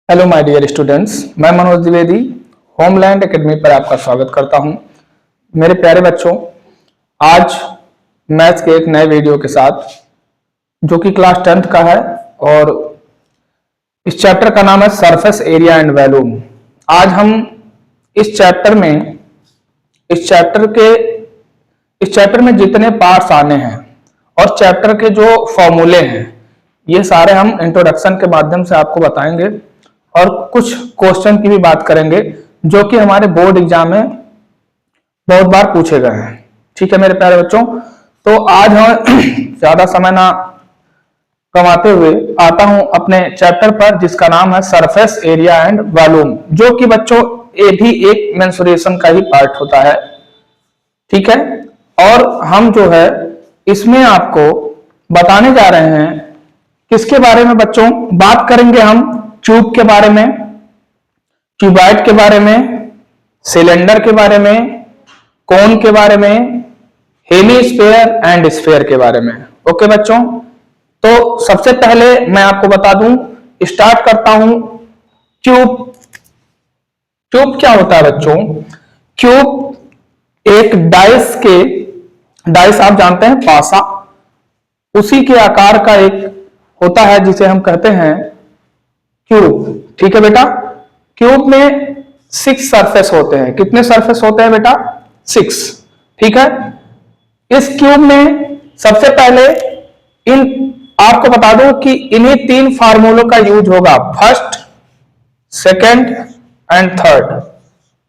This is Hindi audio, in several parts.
हेलो माय डियर स्टूडेंट्स, मैं मनोज द्विवेदी होमलैंड एकेडमी पर आपका स्वागत करता हूं। मेरे प्यारे बच्चों, आज मैथ्स के एक नए वीडियो के साथ जो कि क्लास 10th का है और इस चैप्टर का नाम है सरफेस एरिया एंड वॉल्यूम। आज हम इस चैप्टर में जितने पार्ट्स आने हैं और चैप्टर के जो फॉर्मूले हैं ये सारे हम इंट्रोडक्शन के माध्यम से आपको बताएंगे और कुछ क्वेश्चन की भी बात करेंगे जो कि हमारे बोर्ड एग्जाम में बहुत बार पूछे गए हैं। ठीक है मेरे प्यारे बच्चों, तो आज हम ज्यादा समय ना कमाते हुए आता हूं अपने चैप्टर पर जिसका नाम है सरफेस एरिया एंड वॉल्यूम, जो कि बच्चों ये भी एक मेंसुरेशन का ही पार्ट होता है। ठीक है, और हम जो है इसमें आपको बताने जा रहे हैं किसके बारे में बच्चों, बात करेंगे हम ट्यूब के बारे में, क्यूबॉइड के बारे में, सिलेंडर के बारे में, कोन के बारे में, हेमीस्फीयर एंड स्फीयर के बारे में। ओके बच्चों, तो सबसे पहले मैं आपको बता दूं, स्टार्ट करता हूं ट्यूब। ट्यूब क्या होता है बच्चों? ट्यूब एक डाइस आप जानते हैं पासा, उसी के आकार का एक होता है जिसे हम कहते हैं क्यूब। ठीक है बेटा, क्यूब में 6 सरफेस होते हैं। कितने सरफेस होते हैं बेटा? 6। ठीक है, इस क्यूब में सबसे पहले आपको बता दूं कि इन्हीं 3 फार्मूलों का यूज होगा, फर्स्ट, सेकंड एंड थर्ड।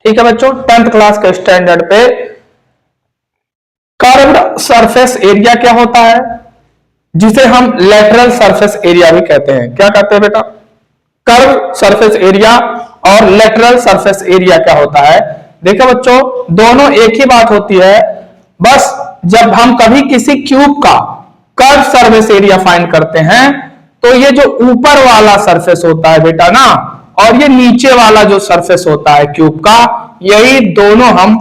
ठीक है बच्चों, 10th क्लास के स्टैंडर्ड पे कर्व्ड सरफेस एरिया क्या होता है, जिसे हम लेटरल सरफेस एरिया भी कहते हैं। क्या कहते हैं बेटा? कर्व सरफेस एरिया और लेटरल सरफेस एरिया क्या होता है? देखो बच्चों, दोनों एक ही बात होती है, बस जब हम कभी किसी क्यूब का कर्व सरफेस एरिया फाइंड करते हैं तो ये जो ऊपर वाला सरफेस होता है बेटा ना, और ये नीचे वाला जो सरफेस होता है क्यूब का, यही दोनों हम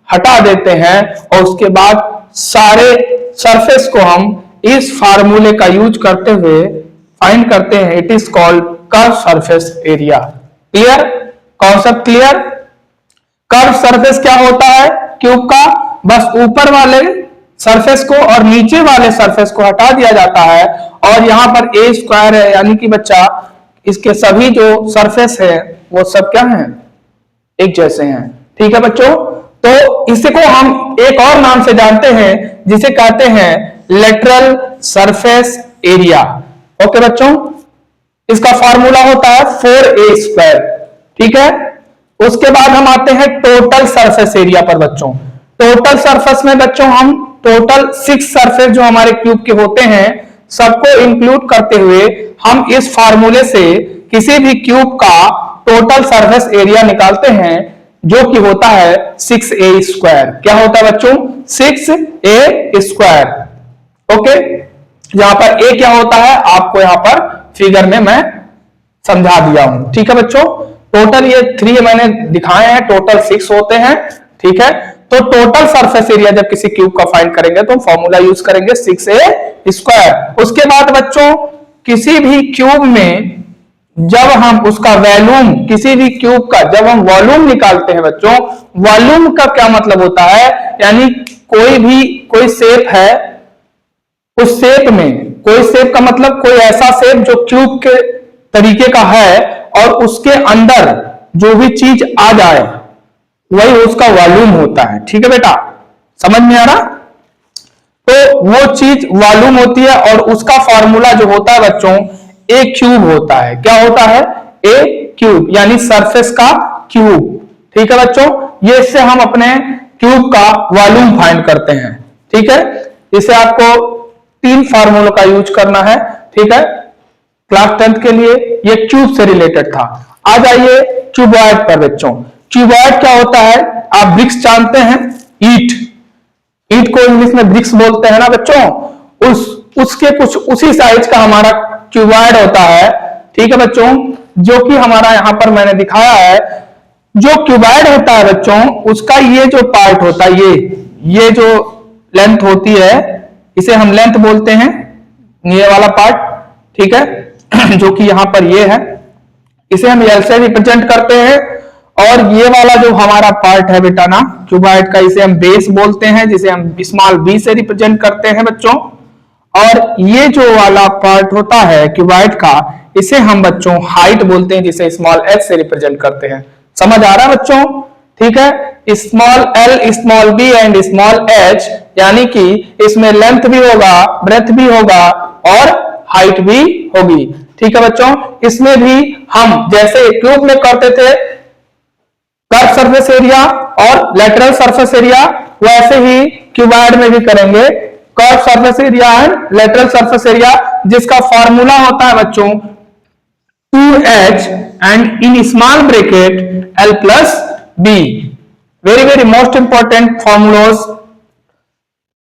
हटा देते हैं और उसके बाद सारे सरफेस को हम इस फार्मूले का यूज करते हुए फाइंड करते हैं। It is called curve surface area. Clear? Concept clear? Curve surface क्या होता है क्यूब का? बस ऊपर वाले सरफेस को और नीचे वाले सरफेस को हटा दिया जाता है और यहां पर ए स्क्वायर है, यानी कि बच्चा इसके सभी जो सरफेस है वो सब क्या है? एक जैसे हैं। ठीक है बच्चों, तो इसको हम एक और नाम से जानते हैं जिसे कहते हैं लेटरल सरफेस एरिया। ओके बच्चों, इसका फॉर्मूला होता है 4a²। ठीक है, उसके बाद हम आते हैं टोटल सरफेस एरिया पर बच्चों। टोटल सरफेस में बच्चों हम टोटल 6 सरफेस जो हमारे क्यूब के होते हैं सबको इंक्लूड करते हुए हम इस फार्मूले से किसी भी क्यूब का टोटल सरफेस एरिया निकालते हैं, जो कि होता है 6a²। क्या होता है बच्चों? 6a²। ओके, यहां पर a क्या होता है आपको यहां पर फिगर में मैं समझा दिया हूं। ठीक है बच्चों, टोटल ये 3 मैंने दिखाए हैं, टोटल 6 होते हैं। ठीक है, तो टोटल सरफेस एरिया जब किसी क्यूब का फाइंड करेंगे तो फॉर्मूला यूज करेंगे 6a²। उसके बाद बच्चों किसी भी क्यूब में जब हम उसका वॉल्यूम, किसी भी क्यूब का जब हम वॉल्यूम निकालते हैं बच्चों, वॉल्यूम का क्या मतलब होता है? यानी कोई शेप है, उस शेप में, कोई शेप का मतलब कोई ऐसा शेप जो क्यूब के तरीके का है और उसके अंदर जो भी चीज आ जाए वही उसका वॉल्यूम होता है। ठीक है बेटा, समझ में आ रहा? तो वो चीज वॉल्यूम होती है और उसका फॉर्मूला जो होता है बच्चों ए क्यूब होता है। क्या होता है? ए क्यूब, यानी सरफेस का क्यूब। ठीक है बच्चों, ये इससे हम अपने क्यूब का वॉल्यूम फाइंड करते हैं। ठीक है, इसे आपको 3 फार्मूलों का यूज करना है। ठीक है, क्लास 10th के लिए ये क्यूब से रिलेटेड था। आ जाइए क्यूबॉइड पर बच्चों। क्यूबॉइड क्या होता है? आप ब्रिक्स जानते हैं, ईट को इंग्लिश में ब्रिक्स बोलते हैं ना बच्चों, उसके कुछ उसी साइज का हमारा क्यूबॉइड होता है। ठीक है बच्चों, जो कि हमारा यहां पर मैंने दिखाया है। जो क्यूबॉइड होता है बच्चों, उसका ये जो पार्ट होता है, ये जो लेंथ होती है, इसे हम लेंथ बोलते हैं, ये वाला पार्ट। ठीक है, जो कि यहां पर ये है, इसे हम एल से रिप्रेजेंट करते हैं। और ये वाला जो हमारा पार्ट है बेटा ना क्यूबॉइड का, इसे हम बेस बोलते हैं, जिसे हम स्मॉल बी से रिप्रेजेंट करते हैं बच्चों। और ये जो वाला पार्ट होता है क्यूबॉइड का, इसे हम बच्चों हाइट बोलते हैं, जिसे स्मॉल एच से रिप्रेजेंट करते हैं। समझ आ रहा है बच्चों? ठीक है, small L, small B and small H, यानी कि इसमें लेंथ भी होगा, ब्रेथ भी होगा और हाइट भी होगी। ठीक है बच्चों, इसमें भी हम जैसे क्यूब में करते थे कर्व सरफेस एरिया और लेटरल सरफेस एरिया, वैसे ही क्यूबॉइड में भी करेंगे curve surface area and lateral surface area, जिसका फॉर्मूला होता है बच्चों 2h and in small bracket l plus b। Very very most important formulas,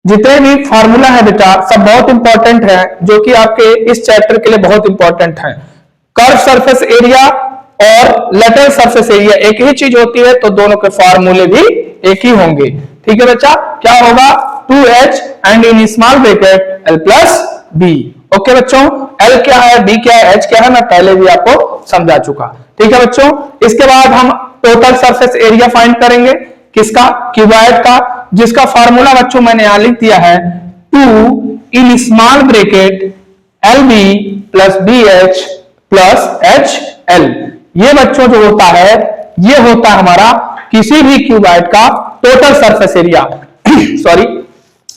जितने भी फॉर्मूला है बेटा सब बहुत इंपॉर्टेंट है, जो कि आपके इस चैप्टर के लिए बहुत इंपॉर्टेंट है। कर्व सरफेस एरिया और लेटरल सरफेस एरिया एक ही चीज होती है, तो दोनों के फॉर्मूले भी एक ही होंगे। ठीक है बच्चा, क्या होगा 2h and in small bracket l plus b। Okay बच्चों, l क्या है, b क्या है, h क्या है, मैं पहले भी आपको समझा चुका। ठीक है बच्चों, इसके बाद हम टोटल सरफेस एरिया फाइंड करेंगे, किसका, क्यूबॉइड का, जिसका फॉर्मूला बच्चों मैंने यहां लिख दिया है 2 इन small bracket lb plus bh plus hl। ये बच्चों जो होता है, ये होता है हमारा किसी भी क्यूबॉइड का total surface area. Sorry,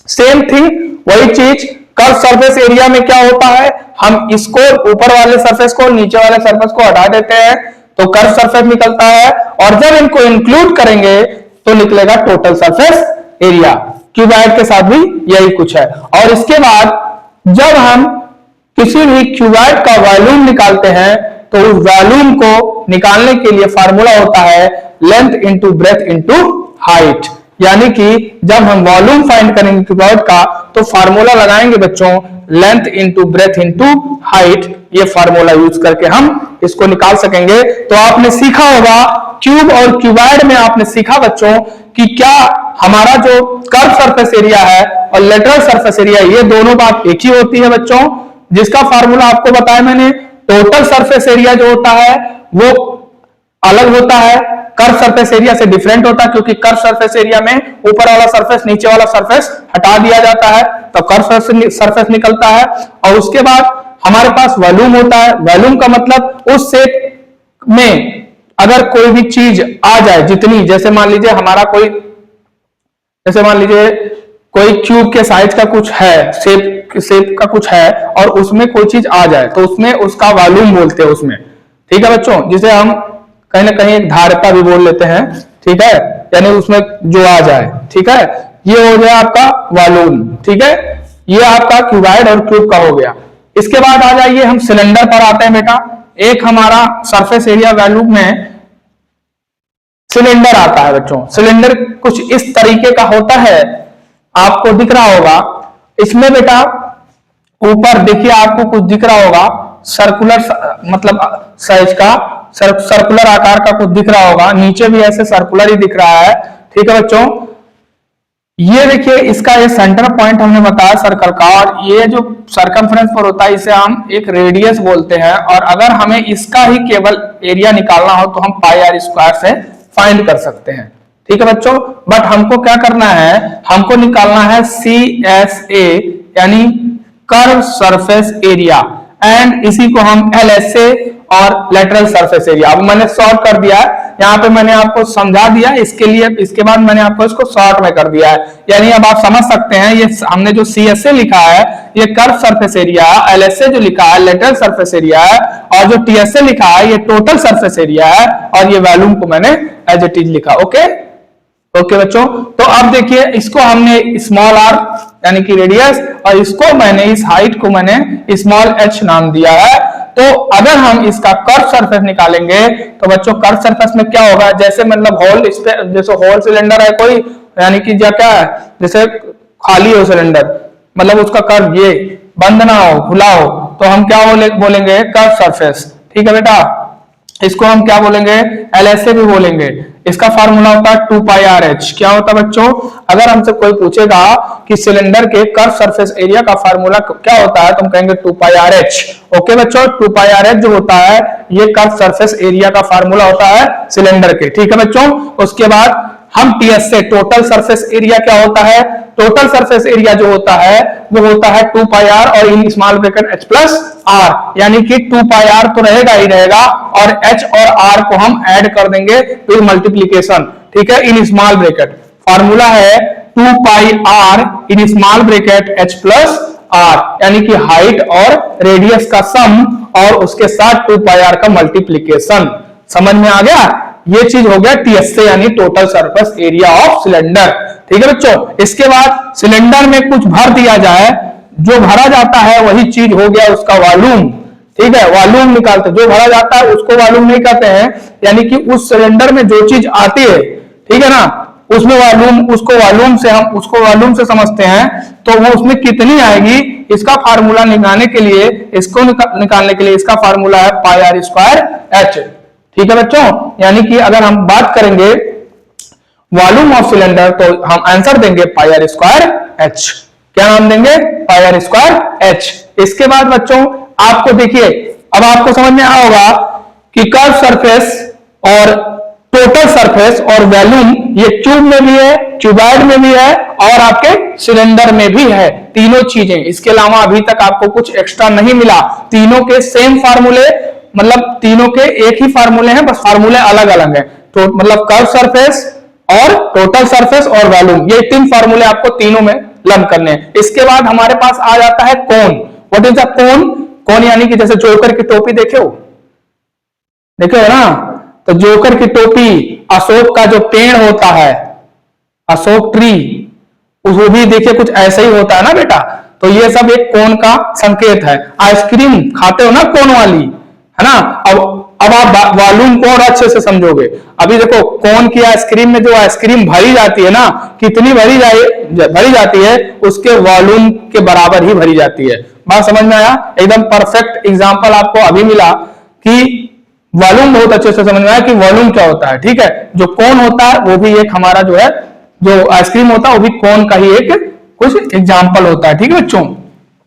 same thing, वही चीज कर्व सरफेस एरिया में क्या होता है, हम इसको ऊपर वाले सरफेस को नीचे वाले सरफेस को हटा देते हैं तो कर्व सरफेस निकलता है, और जब इनको इंक्लूड करेंगे तो निकलेगा टोटल सरफेस एरिया। क्यूबॉइड के साथ भी यही कुछ है। और इसके बाद जब हम किसी भी क्यूबॉइड का वॉल्यूम निकालते हैं तो उस वॉल्यूम को निकालने के लिए फार्मूला होता है length into breadth into height. यानी कि जब हम वॉल्यूम फाइंड करेंगे क्यूबॉइड का तो फार्मूला लगाएंगे बच्चों length into breadth into height. ये फार्मूला यूज करके हम इसको निकाल सकेंगे। तो आपने सीखा होगा क्यूब और क्यूबॉइड में, आपने सीखा बच्चों कि क्या हमारा जो कर्व सरफेस एरिया है और लेटरल सरफेस एरिया, ये दोनों बात एक ही होती है बच्चों, जिसका फार्मूला आपको बताया मैंने। टोटल सरफेस एरिया जो होता है वो अलग होता है, कर्व सरफेस एरिया से डिफरेंट होता है, क्योंकि कर्व सरफेस एरिया में ऊपर वाला सरफेस नीचे वाला सरफेस हटा दिया जाता है तो कर्व सरफेस निकलता है। और उसके बाद हमारे पास वॉल्यूम होता है। वॉल्यूम का मतलब उस शेप में अगर कोई भी चीज आ जाए, जितनी, जैसे मान लीजिए हमारा कोई, जैसे मान लीजिए कोई क्यूब के साइज का कुछ है, शेप का कुछ है, और उसमें कोई चीज आ जाए तो उसमें उसका वॉल्यूम बोलते हैं उसमें। ठीक है बच्चों, जिसे हम कहीं ना कहीं एक धारता भी बोल लेते हैं। ठीक है, यानी उसमें जो आ जाए। ठीक है, ये हो गया आपका वॉल्यूम। ठीक है, ये आपका क्यूबॉइड और क्यूब का हो गया। इसके बाद आ जाइए हम सिलेंडर पर आते हैं बेटा। एक हमारा सरफेस एरिया वॉल्यूम में सिलेंडर आता है बच्चों। सिलेंडर कुछ इस तरीके का होता है, आपको दिख रहा होगा। इसमें बेटा ऊपर देखिए आपको कुछ दिख रहा होगा, सर्कुलर मतलब साइज का, सर्कुलर आकार का कुछ दिख रहा होगा। नीचे भी ऐसे सर्कुलर ही दिख रहा है। ठीक है बच्चों, ये देखिए इसका ये सेंटर पॉइंट हमने बताया सर्कल का, और ये जो सर्कमफ्रेंस पर होता है इसे हम एक रेडियस बोलते हैं। और अगर हमें इसका ही केवल एरिया निकालना हो तो हम पाई आर स्क्वायर से फाइंड कर सकते हैं। ठीक है बच्चों, बट हमको क्या करना है, हमको निकालना है CSA यानी कर्व सरफेस एरिया, एंड इसी को हम LSA और लेटरल सरफेस एरिया। अब मैंने शॉर्ट कर दिया है, यहाँ पे मैंने आपको समझा दिया, इसके लिए इसके बाद मैंने आपको इसको शॉर्ट में कर दिया है। यानी अब आप समझ सकते हैं, ये हमने जो CSA लिखा है ये कर्व सरफेस एरिया, LSA जो लिखा है लेटरल सरफेस एरिया है, और जो TSA लिखा है ये टोटल सरफेस एरिया है, और ये वॉल्यूम को मैंने एज इट इज लिखा। ओके ओके बच्चों, तो अब देखिए इसको हमने स्मॉल r यानी कि रेडियस, और इसको मैंने, इस हाइट को मैंने स्मॉल h नाम दिया है। तो अगर हम इसका कर्व सरफेस निकालेंगे तो बच्चों कर्व सरफेस में क्या होगा, जैसे मतलब होल, इस पे जैसे होल सिलेंडर है कोई, यानी कि क्या है, जैसे खाली हो सिलेंडर, मतलब उसका कर्व ये बंद ना हो, खुला हो, तो हम क्या बोलेंगे कर्व सरफेस। ठीक है बेटा, इसको हम क्या बोलेंगे, LSA भी बोलेंगे। इसका फार्मूला होता है 2 पाई आर एच। क्या होता है बच्चों, अगर हमसे कोई पूछेगा कि सिलेंडर के कर्व सरफेस एरिया का फार्मूला क्या होता है तो हम कहेंगे 2 पाई आर एच। ओके बच्चों, 2 पाई आर एच जो होता है ये कर्व सरफेस एरिया का फार्मूला होता है सिलेंडर के। ठीक है बच्चों, उसके बाद हम टीएस से टोटल सरफेस एरिया क्या होता है, टोटल सरफेस एरिया जो होता है वो होता है 2 पाई आर और in small bracket H plus are, यानी कि 2 पाई आर तो रहेगा ही रहेगा और एच और आर को हम ऐड कर देंगे विद मल्टीप्लीकेशन। ठीक है, इन स्मॉल ब्रैकेट फार्मूला है 2 pi r in small bracket H plus are, यानी कि हाइट और रेडियस का सम और उसके साथ 2 पाई आर का मल्टीप्लीकेशन। समझ में आ गया, ये चीज हो गया टीएस से यानी total surface area of cylinder. ठीक है बच्चों, इसके बाद सिलेंडर में कुछ भर दिया जाए, जो भरा जाता है वही चीज हो गया उसका वॉल्यूम। ठीक है, वॉल्यूम निकालते, जो भरा जाता है उसको वॉल्यूम नहीं कहते हैं, यानी कि उस सिलेंडर में जो चीज आती है, ठीक है ना, उसमें वॉल्यूम, उसको वॉल्यूम से हम उसको वॉल्यूम से समझते हैं, तो वो उसमें कितनी आएगी इसका फार्मूला निकालने के लिए, इसको निकालने के लिए इसका फार्मूला है पाई आर स्क्वायर एच। ठीक है बच्चों, यानी कि अगर हम बात करेंगे वॉल्यूम ऑफ सिलेंडर तो हम आंसर देंगे पाई आर स्क्वायर एच। क्या नाम देंगे, पाई आर स्क्वायर एच। इसके बाद बच्चों आपको देखिए, अब आपको समझ में आया होगा कि कर्व सरफेस और टोटल सरफेस और वॉल्यूम ये क्यूब में भी है, क्यूबॉइड में भी है और आपके सिलेंडर में भी है, तीनों चीजें। इसके अलावा अभी तक आपको कुछ एक्स्ट्रा नहीं मिला, तीनों के सेम फार्मूले, मतलब तीनों के एक ही फार्मूले हैं, बस फार्मूले अलग अलग हैं। तो मतलब कर्व सरफेस और टोटल सरफेस और वॉल्यूम, ये 3 फार्मूले आपको तीनों में लर्न करने हैं। इसके बाद हमारे पास आ जाता है कोन। व्हाट इज द कोन, कोन यानी कि जैसे जोकर की टोपी देखे हो ना, तो जोकर की टोपी, अशोक का जो पेड़ होता है, अशोक ट्री, वो भी देखिए कुछ ऐसा ही होता है ना बेटा, तो ये सब एक कोन का संकेत है। आइसक्रीम खाते हो ना कोन वाली, है ना। अब आप वॉल्यूम को और अच्छे से समझोगे। अभी देखो कोन की आइसक्रीम में जो आइसक्रीम भरी जाती है ना, कितनी भरी जाती है, उसके वॉल्यूम के बराबर ही भरी जाती है। बात समझ में आया, एकदम परफेक्ट एग्जांपल आपको अभी मिला कि वॉल्यूम बहुत अच्छे से समझ में आया कि वॉल्यूम क्या होता है। ठीक है, जो कोन होता है वो भी एक हमारा जो है, जो आइसक्रीम होता है वो भी कोन का ही एक कुछ एग्जाम्पल होता है। ठीक है बच्चों,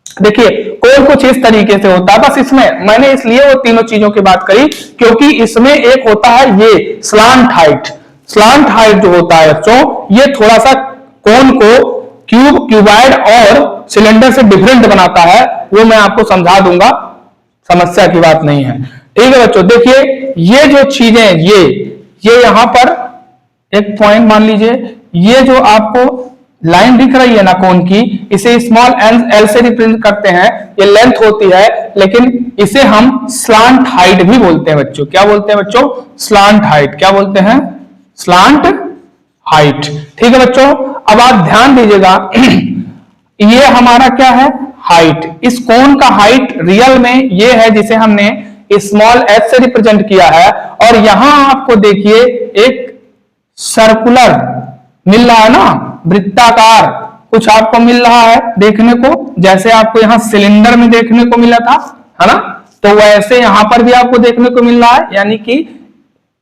देखिए कोन कुछ इस तरीके से होता है। बस इसमें मैंने इसलिए वो तीनों चीजों की बात करी क्योंकि इसमें एक होता है ये स्लांट हाइट। स्लांट हाइट जो होता है बच्चों, ये थोड़ा सा कोन को क्यूबॉइड और सिलेंडर से डिफरेंट बनाता है, वो मैं आपको समझा दूंगा, समस्या की बात नहीं है। ठीक है बच्चों, देखिए ये जो चीजें, ये यहां पर एक पॉइंट मान लीजिए, ये जो आपको लाइन दिख रही है ना कोन की, इसे स्मॉल एल से रिप्रेजेंट करते हैं, ये लेंथ होती है, लेकिन इसे हम स्लांट हाइट भी बोलते हैं बच्चों। क्या बोलते हैं बच्चों, स्लांट हाइट। क्या बोलते हैं, स्लांट हाइट। ठीक है बच्चों, अब आप ध्यान दीजिएगा, ये हमारा क्या है, हाइट। इस कोन का हाइट रियल में ये है जिसे हमने स्मॉल एच से रिप्रेजेंट किया है, और यहां आपको देखिए एक सर्कुलर मिल रहा है ना, वृत्ताकार कुछ आपको मिल रहा है देखने को, जैसे आपको यहां सिलेंडर में देखने को मिला था, है ना, तो वैसे यहां पर भी आपको देखने को मिल रहा है। यानी कि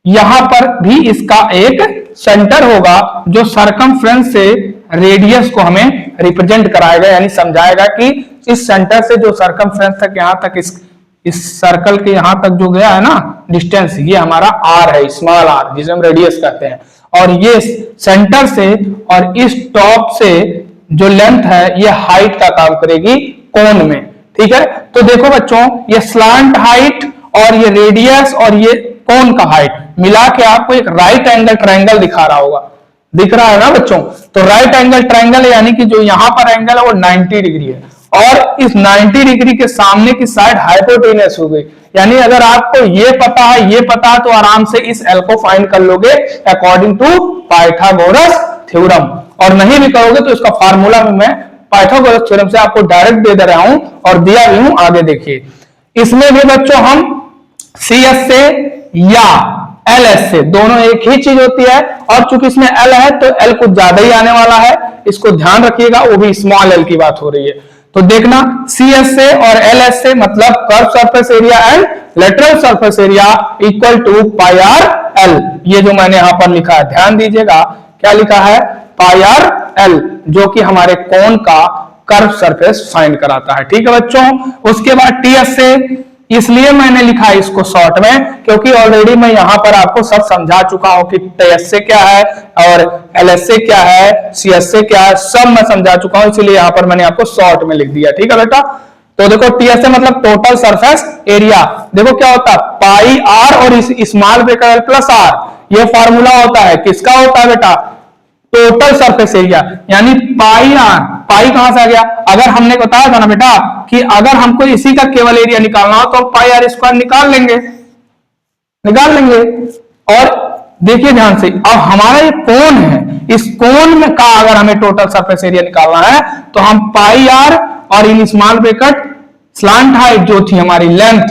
यहां पर भी इसका एक सेंटर होगा जो सरकमफ्रेंस से रेडियस को हमें रिप्रेजेंट कराएगा, यानी समझाएगा कि इस सेंटर से जो सरकमफ्रेंस तक यहां तक इस सर्कल के यहां तक जो गया है ना डिस्टेंस, ये हमारा आर है, स्मॉल आर, जिसे हम रेडियस कहते हैं। और ये सेंटर से और इस टॉप से जो लेंथ है ये हाइट का काम करेगी कोन में। ठीक है, तो देखो बच्चों, ये स्लांट हाइट और ये रेडियस और ये कोन का हाइट मिला के आपको एक राइट एंगल ट्रायंगल दिखा रहा होगा, दिख रहा है ना बच्चों। तो राइट एंगल ट्रायंगल यानी कि जो यहां पर एंगल है वो 90 डिग्री है, और इस 90 डिग्री के सामने की साइड हाइपोटेनस हो गई। यानी अगर आपको ये पता है तो आराम से इस एल को फाइंड कर लोगे अकॉर्डिंग टू पाइथागोरस थ्योरम, और नहीं भी करोगे तो इसका फार्मूला में मैं पाइथागोरस थ्योरम से आपको डायरेक्ट दे रहा हूं और दिया भी हूं, आगे देखिए। इसमें भी बच्चों हम CS से या LS से, दोनों एक ही चीज होती है, और चूंकि इसमें L है तो L कुछ ज्यादा ही आने वाला है, इसको ध्यान रखिएगा, वो भी स्मॉल l की बात हो रही है। तो देखना CS से और LS से मतलब curve surface area and lateral surface area equal to pi R L, ये जो मैंने यहां पर लिखा है ध्यान दीजिएगा, क्या लिखा है, पाई आर एल, जो कि हमारे कोण का कर्व सरफेस फाइंड कराता है। ठीक है बच्चों, उसके बाद टीएस से, इसलिए मैंने लिखा है इसको शॉर्ट में क्योंकि ऑलरेडी मैं यहां पर आपको सब समझा चुका हूं कि टीएस से क्या है और एलएस से क्या है, सीएस से क्या है, सब मैं समझा चुका हूं, इसलिए यहां पर मैंने आपको शॉर्ट में लिख दिया। ठीक है बेटा, तो देखो टीएस से मतलब टोटल सरफेस एरिया, देखो क्या होता है, पाई आर और इस small bracket L plus R, ये फॉर्मूला होता है, किसका होता है बेटा, टोटल सरफेस एरिया, यानी पाई आर, पाई कहां से आ गया, अगर हमने बताया था ना बेटा कि अगर हमको इसी का केवल एरिया निकालना हो तो पाई आर स्क्वायर निकाल लेंगे। और देखिए ध्यान से, अब हमारा ये कोण है, इस कोण में का अगर हमें टोटल सरफेस एरिया निकालना है तो हम पाई आर और in small bracket slant height जो थी हमारी लेंथ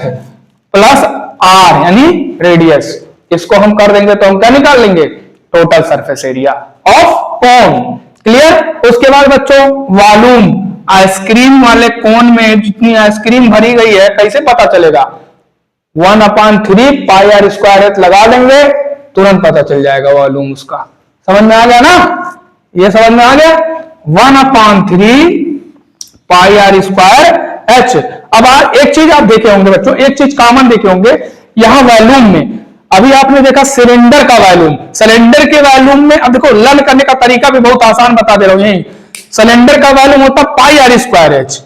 प्लस आर यानी रेडियस, इसको हम कर देंगे तो हम क्या निकाल लेंगे, total surface area of cone. Clear. उसके बाद बच्चों वॉल्यूम, आइसक्रीम वाले कोन में जितनी आइसक्रीम भरी गई है कैसे पता चलेगा, 1/3 पाई आर स्क्वायर लगा देंगे, तुरंत पता चल जाएगा वॉल्यूम उसका। समझ में आ गया ना, ये समझ में आ गया, 1/3 पाई आर स्क्वायर एच। अब एक चीज आप देखे होंगे बच्चों, एक चीज कॉमन देखे होंगे यहां वॉल्यूम में, अभी आपने देखा सिलेंडर का वॉल्यूम, सिलेंडर के वॉल्यूम में, अब देखो लर्न करने का तरीका भी बहुत आसान बता दे रहा हूं, यही सिलेंडर का वॉल्यूम होता पाई आर स्क्वायर एच,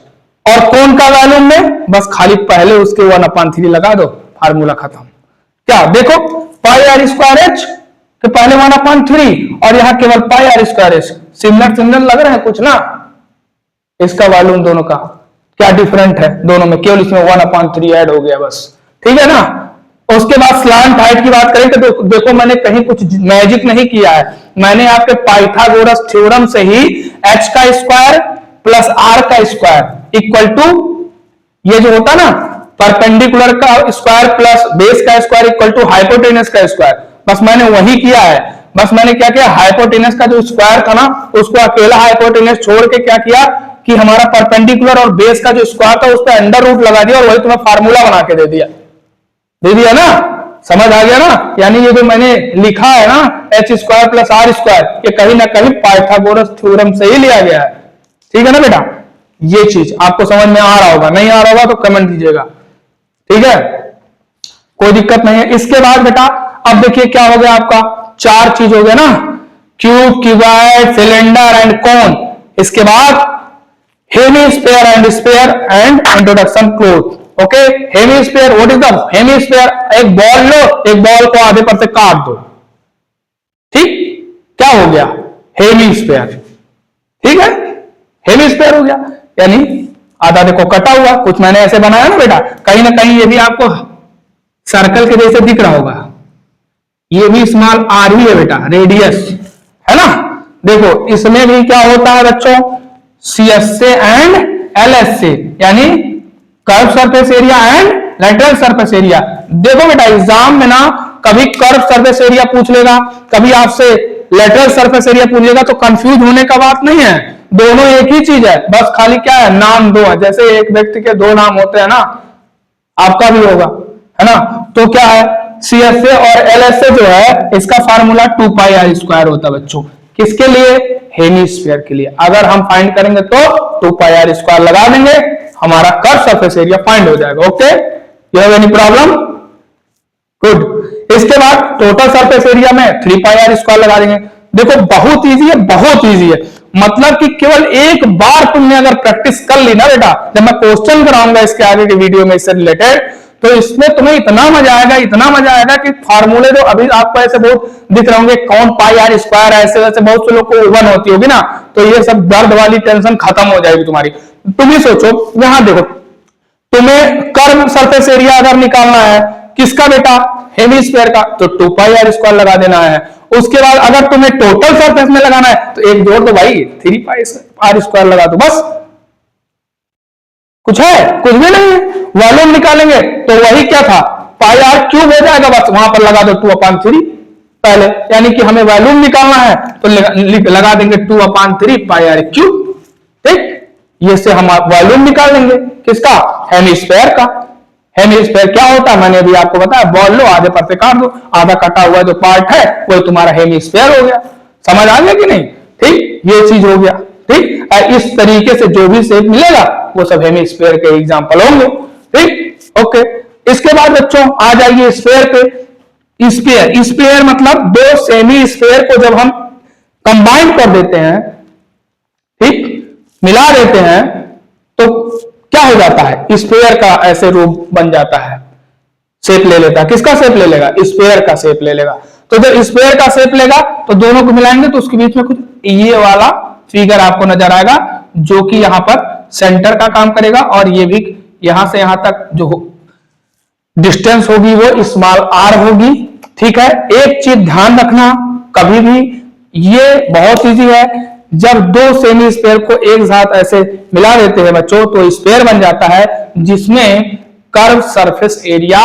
और कोन का वॉल्यूम में बस खाली पहले उसके 1/3 लगा दो, फार्मूला खत्म। क्या देखो, पाई आर स्क्वायर एच के पहले 1/3 और यहां केवल पाई आर स्क्वायर एच, सिमिलर लग रहे हैं कुछ ना, इसका वॉल्यूम दोनों का क्या डिफरेंट है दोनों में, केवल इसमें 1/3 ऐड हो गया बस। ठीक है ना। उसके बाद स्लांट हाइट की बात करें तो देखो मैंने कहीं कुछ मैजिक नहीं किया है, मैंने आपके पाइथागोरस थ्योरम से ही h का स्क्वायर प्लस r का स्क्वायर इक्वल टू ये जो होता ना परपेंडिकुलर का स्क्वायर प्लस बेस का स्क्वायर इक्वल टू हाइपोटेनस का स्क्वायर, बस मैंने वही किया है। बस मैंने क्या किया, हाइपोटेनस का जो स्क्वायर था ना उसको अकेला हाइपोटेनस छोड़ के क्या किया कि हमारा परपेंडिकुलर और बेस का जो स्क्वायर था उस पर अंडर रूट लगा दिया और वही तुम्हें फार्मूला बना के दे दिया ना, समझ आ गया ना। यानी ये जो मैंने लिखा है ना H square plus R square, ये कहीं ना कहीं पाइथागोरस थ्योरम से ही लिया गया है। ठीक है ना बेटा, ये चीज आपको समझ में आ रहा होगा, नहीं आ रहा होगा तो कमेंट दीजिएगा। ठीक है, कोई दिक्कत नहीं है। इसके बाद बेटा अब देखिए क्या हो गया, आपका 4 चीज हो गया ना, क्यूब, क्यूबॉइड, सिलेंडर एंड कोन। इसके बाद hemisphere and sphere and introduction close. Okay, hemisphere, what is the hemisphere, एक बॉल लो, एक बॉल को आधे पर से काट दो, ठीक, क्या हो गया, हेमीस्फीयर। ठीक है, हेमीस्फीयर हो गया, यानी आधा देखो कटा हुआ, कुछ मैंने ऐसे बनाया ना बेटा, कहीं ना कहीं ये भी आपको सर्कल के जैसे दिख रहा होगा, ये भी स्मॉल आर ही है बेटा, रेडियस है ना। देखो इसमें भी क्या होता है बच्चों, सीएस से एंड एलएस से, यानी curve surface area and lateral surface area. देखो बेटा एग्जाम में ना कभी कर्व सरफेस एरिया पूछ लेगा, कभी आपसे लेटरल सरफेस एरिया पूछ लेगा, तो कंफ्यूज होने का बात नहीं है, दोनों एक ही चीज है, बस खाली क्या है नाम दो है, जैसे एक व्यक्ति के 2 नाम होते हैं ना, आपका भी होगा है ना। तो क्या है, सीएस से और एलएस से जो है इसका फार्मूला 2 पाई आर स्क्वायर होता है बच्चों, किसके लिए, हेमीस्फीयर के लिए। अगर हम फाइंड करेंगे तो 2 पाई आर स्क्वायर लगा देंगे, हमारा कर्व सरफेस एरिया फाइंड हो जाएगा। Okay, you have any problem, good. इसके बाद टोटल सरफेस एरिया में 3 पाई आर स्क्वायर लगा देंगे। देखो बहुत इजी है, बहुत इजी है, मतलब कि केवल एक बार तुमने अगर प्रैक्टिस कर ली ना बेटा, जब मैं क्वेश्चन कराऊंगा इसके आगे के वीडियो में इससे रिलेटेड, तो इसमें तुम्हें इतना मजा आएगा, इतना मजा आएगा कि फार्मूले जो अभी आपको ऐसे बहुत दिख रहे होंगे, कौन पाई आर स्क्वायर, ऐसे वैसे बहुत से लोग को वन होती होगी ना, तो ये सब दर्द वाली टेंशन खत्म हो जाएगी तुम्हारी। तुम ही सोचो, यहां देखो तुम्हें कर्व सरफेस एरिया अगर निकालना है किसका बेटा, हेमीस्फीयर का, तो 2 पाई आर स्क्वायर लगा देना है। उसके बाद अगर तुम्हें टोटल सरफेस में लगाना है तो एक जोड़ दो भाई, 3 पाई आर स्क्वायर लगा दो, बस। कुछ है, कुछ भी नहीं है। वॉल्यूम निकालेंगे तो वही क्या था, पाई आर क्यूब हो जाएगा, बस वहां पर लगा दो 2/3 पहले, यानी कि हमें वॉल्यूम निकालना है तो लगा देंगे 2/3 पाई आर क्यूब। ठीक, ये से हम वॉल्यूम निकाल लेंगे किसका, हेमीस्फीयर का। हेमिस्फीयर क्या होता है मैंने अभी आपको बताया, बॉल लो आधे पर से काट दो, आधा कटा हुआ जो पार्ट है वो तुम्हारा हेमिस्फीयर हो गया। समझ आ गया कि नहीं? ठीक, ये चीज हो गया। ठीक, इस तरीके से जो भी शेप मिलेगा वो सब हेमिस्फीयर के एग्जांपल होंगे। ठीक, ओके। इसके बाद बच्चों आ जाइए स्फीयर पे। स्फीयर, स्फीयर मतलब दो सेमी स्फीयर को जब हम कंबाइन कर देते हैं, ठीक, मिला देते हैं, तो क्या हो जाता है? स्फीयर का ऐसे रूप बन जाता है, शेप ले लेता है। किसका शेप ले लेगा? स्फीयर का शेप ले लेगा। तो जब स्फीयर का शेप लेगा तो दोनों को मिलाएंगे तो उसके बीच में कुछ ये वाला फिगर आपको नजर आएगा, जो कि यहां पर सेंटर का काम करेगा, और ये भी यहां से यहां तक जो डिस्टेंस होगी वो स्मॉल आर होगी। ठीक है, एक चीज ध्यान रखना कभी भी, ये बहुत इजी है, जब दो सेमी स्फीयर को एक साथ ऐसे मिला देते हैं बच्चों तो स्फीयर बन जाता है जिसमें कर्व सरफेस एरिया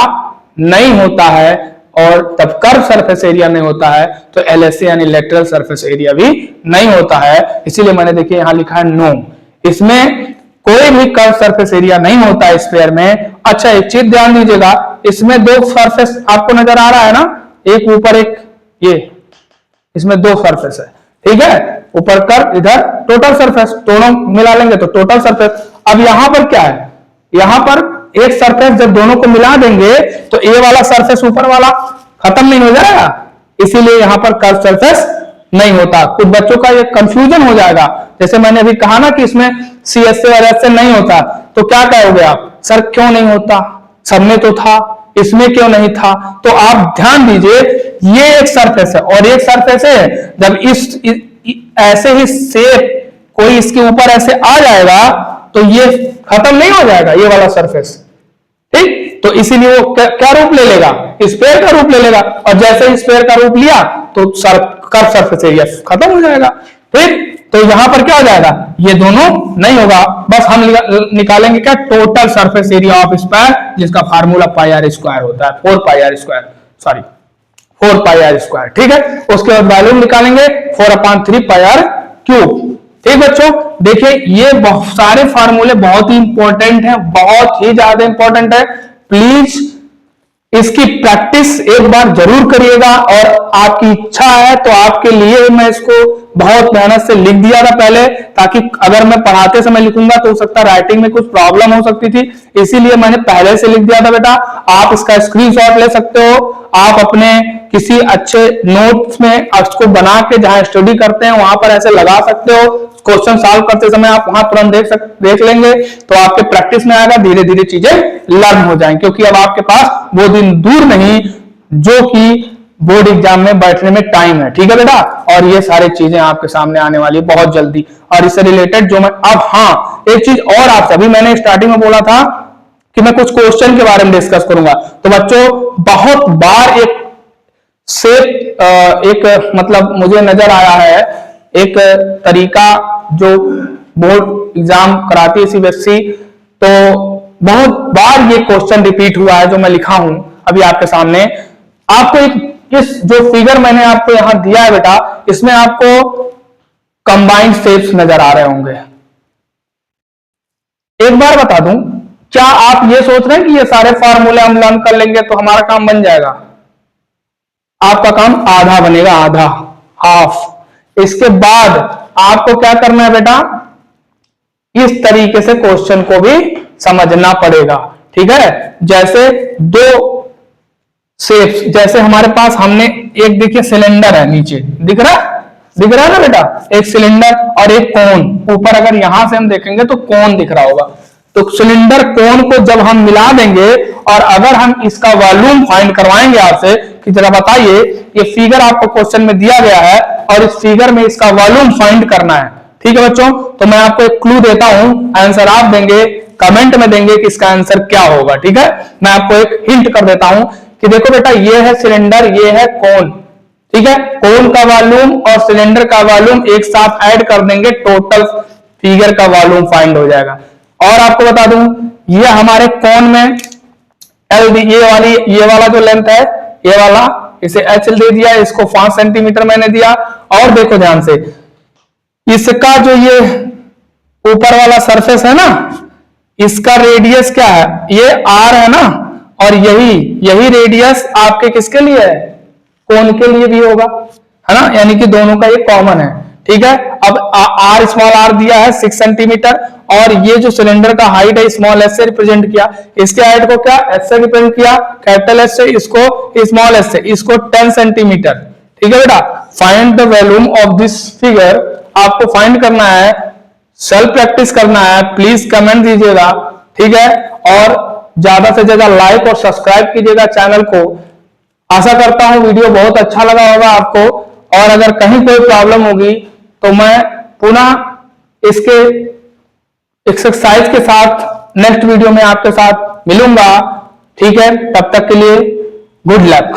नहीं होता है, और तब कर्व सरफेस एरिया नहीं होता है तो एलएसए यानी लेटरल सरफेस एरिया भी नहीं होता है। इसीलिए मैंने देखिए यहां लिखा है नो, इसमें कोई भी कर्व सरफेस एरिया नहीं होता है स्फीयर में। अच्छा, एक चीज ध्यान दीजिएगा, इसमें दो सरफेस आपको नजर आ रहा है ना, एक ऊपर एक ये, इसमें दो सरफेस है। ठीक है, ऊपर कर्व, इधर टोटल सरफेस, दोनों मिला लेंगे तो टोटल सरफेस। अब यहां पर क्या है? यहां पर एक सरफेस जब दोनों को मिला देंगे तो ए वाला सरफेस ऊपर वाला खत्म नहीं हो जाएगा, इसीलिए यहां पर कर्व सरफेस नहीं होता। कुछ बच्चों का ये कंफ्यूजन हो जाएगा, जैसे मैंने अभी कहा ना कि इसमें सीएसए और एसए नहीं होता, तो क्या कहोगे आप? सर क्यों नहीं होता, सब में तो था, इसमें क्यों नहीं था? तो आप ध्यान दीजिए, ये एक सरफेस है और एक सरफेस है, जब इस ऐसे ही शेप कोई इसके ऊपर ऐसे आ जाएगा तो ये खत्म नहीं हो जाएगा ये वाला सरफेस। ठीक, तो इसीलिए वो क्या रूप ले लेगा? स्फीयर का रूप ले लेगा, और जैसे ही स्फीयर का रूप लिया तो कर्व सरफेस एरिया खत्म हो जाएगा। ठीक, तो यहां पर क्या हो जाएगा? ये दोनों नहीं होगा, बस हम निकालेंगे क्या? Total surface area of sphere, जिसका फार्मूला पाई आर स्क्वायर होता है, 4 pi r square, sorry 4 pi r square. ठीक है, उसके बाद वॉल्यूम निकालेंगे 4/3 पाई आर क्यूब। ठीक बच्चों, देखिए ये बहुत सारे फार्मूले बहुत ही इंपॉर्टेंट है, बहुत ही ज्यादा इंपॉर्टेंट है। प्लीज इसकी प्रैक्टिस एक बार जरूर करिएगा, और आपकी इच्छा है तो आपके लिए मैं इसको बहुत मेहनत से लिख दिया था पहले, ताकि अगर मैं पढ़ाते समय लिखूंगा तो हो सकता है राइटिंग में कुछ प्रॉब्लम हो सकती थी, इसीलिए मैंने पहले से लिख दिया था। बेटा आप इसका स्क्रीनशॉट ले सकते हो, आप अपने किसी अच्छे नोट्स में इसको बना के जहां स्टडी करते हैं वहां पर ऐसे लगा सकते हो, क्वेश्चन सॉल्व करते समय आप वहां तुरंत देख लेंगे, तो आपके प्रैक्टिस में आएगा, धीरे धीरे चीजें लर्न हो जाएंगी, क्योंकि अब आपके पास वो दिन दूर नहीं जो कि बोर्ड एग्जाम में बैठने में टाइम है। ठीक है बेटा, और ये सारी चीजें आपके सामने आने वाली है बहुत जल्दी, और इससे रिलेटेड जो मैं अब, हाँ एक चीज और आपसे, अभी मैंने स्टार्टिंग में बोला था कि मैं कुछ क्वेश्चन के बारे में डिस्कस करूंगा, तो बच्चों बहुत बार एक शेप एक मतलब मुझे नजर आया है एक तरीका जो बोर्ड एग्जाम कराती है सीबीएसई, तो बहुत बार ये क्वेश्चन रिपीट हुआ है जो मैं लिखा हूं अभी आपके सामने। आपको इस जो फिगर मैंने आपको यहां दिया है बेटा, इसमें आपको कंबाइंड शेप्स नजर आ रहे होंगे। एक बार बता दूं, क्या आप ये सोच रहे हैं कि ये सारे फॉर्मूले हम लर्न कर लेंगे तो हमारा काम बन जाएगा? आपका काम आधा बनेगा, आधा, हाफ। इसके बाद आपको क्या करना है बेटा? इस तरीके से क्वेश्चन को भी समझना पड़ेगा। ठीक है, जैसे दो शेप्स, जैसे हमारे पास हमने एक देखिए सिलेंडर है, नीचे दिख रहा है ना बेटा, एक सिलेंडर और एक कोन, ऊपर अगर यहां से हम देखेंगे तो कोन दिख रहा होगा। तो सिलेंडर कोन को जब हम मिला देंगे और अगर हम इसका वॉल्यूम फाइंड करवाएंगे आपसे कि जरा बताइए, ये फिगर आपको क्वेश्चन में दिया गया है और इस फिगर में इसका वॉल्यूम फाइंड करना है। ठीक है बच्चों, तो मैं आपको एक क्लू देता हूं, आंसर आप देंगे, कमेंट में देंगे कि इसका आंसर क्या होगा। ठीक है, मैं आपको एक हिंट कर देता हूं कि देखो बेटा, ये है सिलेंडर, ये है कोन। ठीक है, कोन का वॉल्यूम और सिलेंडर का वॉल्यूम एक साथ ऐड कर देंगे, टोटल फिगर का वॉल्यूम फाइंड हो जाएगा। और आपको बता दूं, ये हमारे कोन में एल, ये वाला जो लेंथ है, ये वाला, इसे एच दे दिया, इसको 5 सेंटीमीटर मैंने दिया। और देखो ध्यान से, इसका जो ये ऊपर वाला सरफेस है ना, इसका रेडियस क्या है? ये आर है ना, और यही रेडियस आपके किसके लिए है, कोन के लिए भी होगा, है ना, यानी कि दोनों का ये कॉमन है। ठीक है, अब आर स्मॉल आर दिया है 6 सेंटीमीटर, और ये जो सिलेंडर का हाइट है स्मॉल एस से रिप्रेजेंट किया, इसके हाइट को क्या एस से रिप्रेजेंट किया, कैपिटल एस से, इसको स्मॉल एस से, इसको 10 सेंटीमीटर। ठीक है बेटा, find the volume of this figure, आपको फाइंड करना है, सेल्फ प्रैक्टिस करना है, प्लीज कमेंट दीजिएगा। ठीक है, और ज्यादा से ज्यादा लाइक और सब्सक्राइब कीजिएगा चैनल को। आशा करता हूं वीडियो बहुत अच्छा लगा होगा आपको, और अगर कहीं कोई प्रॉब्लम होगी तो मैं पुनः इसके एक्सरसाइज के साथ नेक्स्ट वीडियो में आपके साथ मिलूंगा। ठीक है, तब तक के लिए गुड लक।